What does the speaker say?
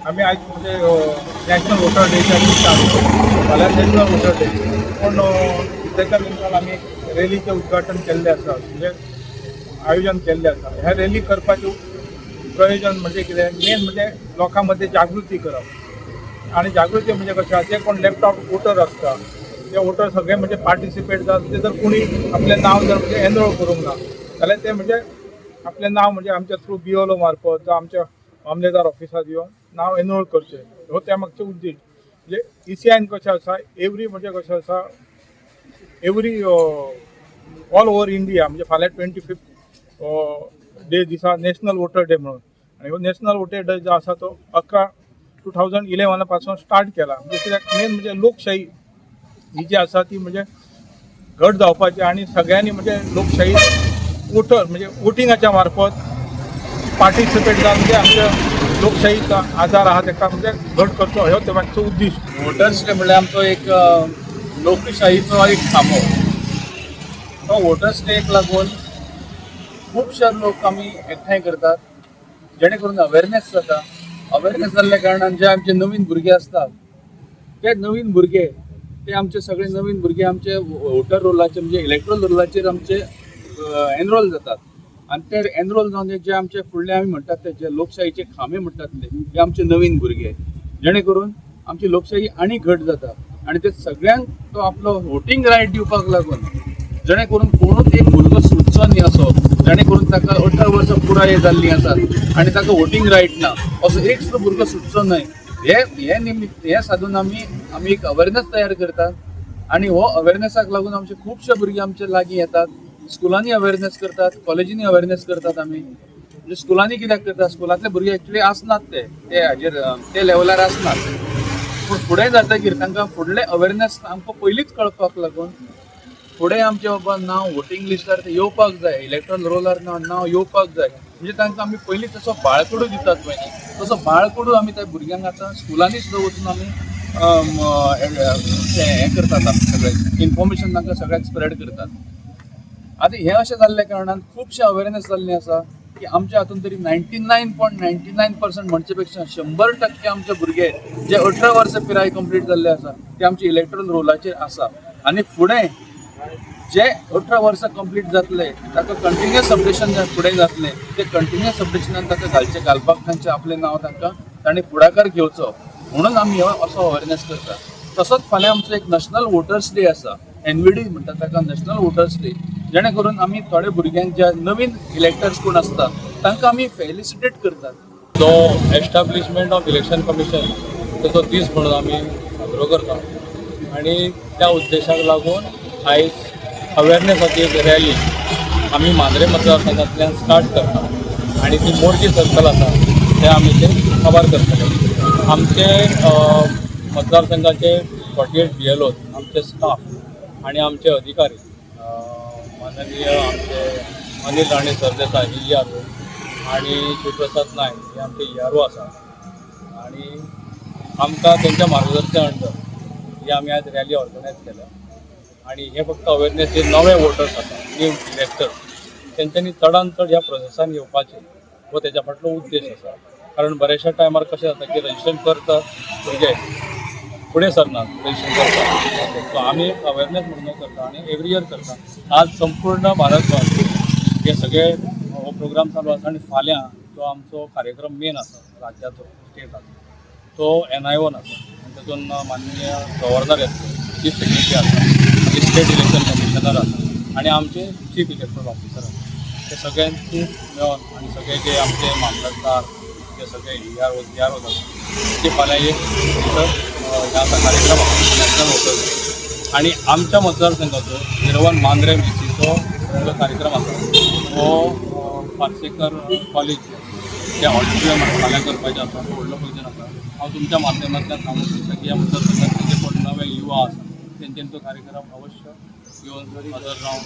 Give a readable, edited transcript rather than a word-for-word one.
आम्ही आज म्हणजे नॅशनल वोटर डेच्या दिवशी आलो. फाल्यां नॅशनल वोटर डे पूण तेच्या निमतान आमी रॅलीचें उद्घाटन केल्लें आसा, म्हणजे आयोजन केल्लें आसा. ह्या रॅली करपाचें प्रयोजन म्हणजे कितें, मेन म्हणजे लोकां मदीं जागृती करप. आनी जागृती म्हणजे कशें, जे कोण लेफ्ट आउट वोटर आसता ते वोटर सगळे म्हणजे पार्टिसिपेट जाता. म्हणजे जर कोणी आपलें नांव जर म्हणजे एनरोल करूंक ना जाल्यार ते म्हणजे आपलें नांव म्हणजे आमच्या थ्रू BLO मार्फत जावं आमच्या मामलेदार ऑफिसात येवन नांव एनरोल करचें, हो त्या मागचो उद्देश. म्हणजे ECIन कशें आसा, एवरी म्हणजे कशें आसा, एवरी ऑल ओव्हर इंडिया म्हणजे फाल्यां 25th डे दिसा नॅशनल वोटर डे म्हणून. आनी हो नॅशनल वोटर डे जो आसा तो 2011 पासून स्टार्ट केला. म्हणजे कित्याक मेन म्हणजे लोकशाही ही जी आसा ती म्हणजे घट जावपाची आनी सगळ्यांनी म्हणजे लोकशाही वोटर म्हणजे वोटिंगाच्या मार्फत पार्टिसिपेट जावन म्हणजे आमच्या लोकशाहीचा आधार आहा ताका म्हणजे घट करचो, हो ते मागचो उद्देश. वोटर्स डे म्हणजे आमचो एक लोकशाहीचो एक खांबो. तो वोटर्स डेक लागून खुबशे लोक आमी एकठांय करतात, जेणे करून अवेरनेस जाता. अवेरनेस जाल्ल्या कारणान जे आमचे नवीन भुरगे आसतात ते नवीन भुरगे ते आमचे सगळे नवीन भुरगे आमचे वोटर रोलाचेर म्हणजे इलेक्ट्रल रोलाचेर आमचे एनरोल जातात. आनी ते एनरोल जावन जे आमचे फुडले आमी म्हणटात ते जे लोकशाहीचे खांबे म्हणटात ते आमचे नवीन भुरगे, जेणे करून आमची लोकशाही आनी घट जाता. आनी ते सगळ्यांक तो आपलो वोटींग रायट दिवपाक लागून, जेणे करून कोणूच एक भुरगो सुटचो न्ही असो, जेणे करून ताका 18 वर्सां पुराय जाल्लीं आसात आनी ताका वोटींग रायट ना असो एक सुद्दां भुरगो सुटचो न्हय. हे निमित्त हे साधून आमी एक अवेरनेस तयार करतात. आनी हो अवेरनेसाक लागून आमचे खुबशे भुरगे आमचे लागीं येतात. स्कुलांनी अवेरनेस करतात, कॉलेजींनी अवेरनेस करतात. आमी म्हणजे स्कुलांनी कित्याक करतात, स्कुलांतले भुरगे एक्चुअली आसनात ते हाजेर ते लेवलार आसनात, पूण फुडें जातकीर तांकां फुडले अवेरनेस आमकां पयलींच कळपाक लागून फुडें आमचे बाबा नांव वोटींग लिस्टार येवपाक जाय, इलेक्ट्रल रोलार नांव येवपाक जाय, म्हणजे तांकां आमी पयलीं तसो बाळकडू दितात पळय न्ही, तसो बाळकडू आमी त्या भुरग्यांक आतां स्कुलांनी सुद्दां वचून आमी हें करतात. आमी सगळें इन्फॉर्मेशन तांकां सगळ्याक स्प्रेड करतात. आतां हें अशें जाल्ल्या कारणान खुबशे अवेरनेस जाल्लें आसा की आमच्या हातून तरी 99.99% म्हणचे पेक्षा 100% आमचे भुरगे जे 18 वर्सां पिराय कंप्लीट जाल्ले आसा ते आमचे इलेक्ट्रल रोलाचेर आसा. आनी फुडें जे 18 वर्सां कंप्लीट जातले ताका कंटिन्युअस अपडेशन फुडें जातलें, ते कंटिन्युअस अपडेशनान ताका घालपाक तांचें आपलें नांव तांणी फुडाकार घेवचो म्हणून आमी हो असो अवेरनेस करता. तसोच फाल्यां आमचो एक नॅशनल वोटर्स डे आसा, NVD म्हणटा ताका नॅशनल वोटर्स डे, जेणे करून आमी थोडे भुरग्यांक जे नवीन इलेक्टर्स कोण आसतात तांकां आमी फेलिसिटेट करतात. जो एस्टाब्लिशमेंट ऑफ इलेक्शन कमिशन ताचो दीस म्हणून आमी साजरो करता. आनी त्या उद्देशाक लागून आयज अवेरनेसाची एक रॅली आमी मांद्रे मतदारसंघांतल्यान स्टार्ट करता. आनी ती मोर्जी सर्कल आसा ते आमी ते कवर करतले. आमचे मतदारसंघाचे 48 BLOs, आमचे स्टाफ आनी आमचे अधिकारी माननीय आमचे अनिल राणे सरदेसाय ERO आनी शिवप्रसाद नायक हे आमचे ERO आसा. आनी आमकां तेंच्या मार्गदर्शन अंडर ही आमी आयज रॅली ऑर्गनायज केल्या. आनी हे फक्त अवेरनेस जे नवे वोटर्स आसा, न्यू इलेक्टर्स, तेंच्यांनी चडांत चड ह्या प्रोसेसान येवपाचें हो तेच्या फाटलो उद्देश आसा. कारण बऱ्याचशा टायमार कशें जाता की रजिस्ट्रेशन करता भुरगे फुडें सरनात रजिस्ट्रेशन करता. सो आमी एक अवेरनेस म्हणून करता आनी एवरी इयर करता. आज संपूर्ण भारतभर हे सगळे हो प्रोग्राम चालू आसा. आनी फाल्यां जो आमचो कार्यक्रम मेन आसा राज्याचो स्टेटाचो तो NIOन आसा. आनी तातूंत माननीय गव्हर्नर येतलो, चीफ सेक्रेटरी आसा, आनी स्टेट इलेक्शन कमिशनर आसा आनी आमचे चीफ इलेक्टोरल ऑफिसर आसा. ते सगळ्यांची मेळोन आनी सगळे जे आमचे मामलतदार जे सगळे ERO आसा ते फाल्यां एक ह्या कार्यक्रम नॅशनल वोटर डे आनी आमच्या मतदारसंघाचो 01 मांद्रे MCचो जो कार्यक्रम आसा हो पार्सेकर कॉलेज जे ऑडिटोरियम फाल्यां करपाचें आसा, व्हडलो फंक्शन आसा. हांव तुमच्या माध्यमांतल्यान सांगूंक सोदता की ह्या मतदारसंघातले जे कोण नवे युवा आसा तेंच्यांनी तो कार्यक्रम अवश्य येवन हजर रावन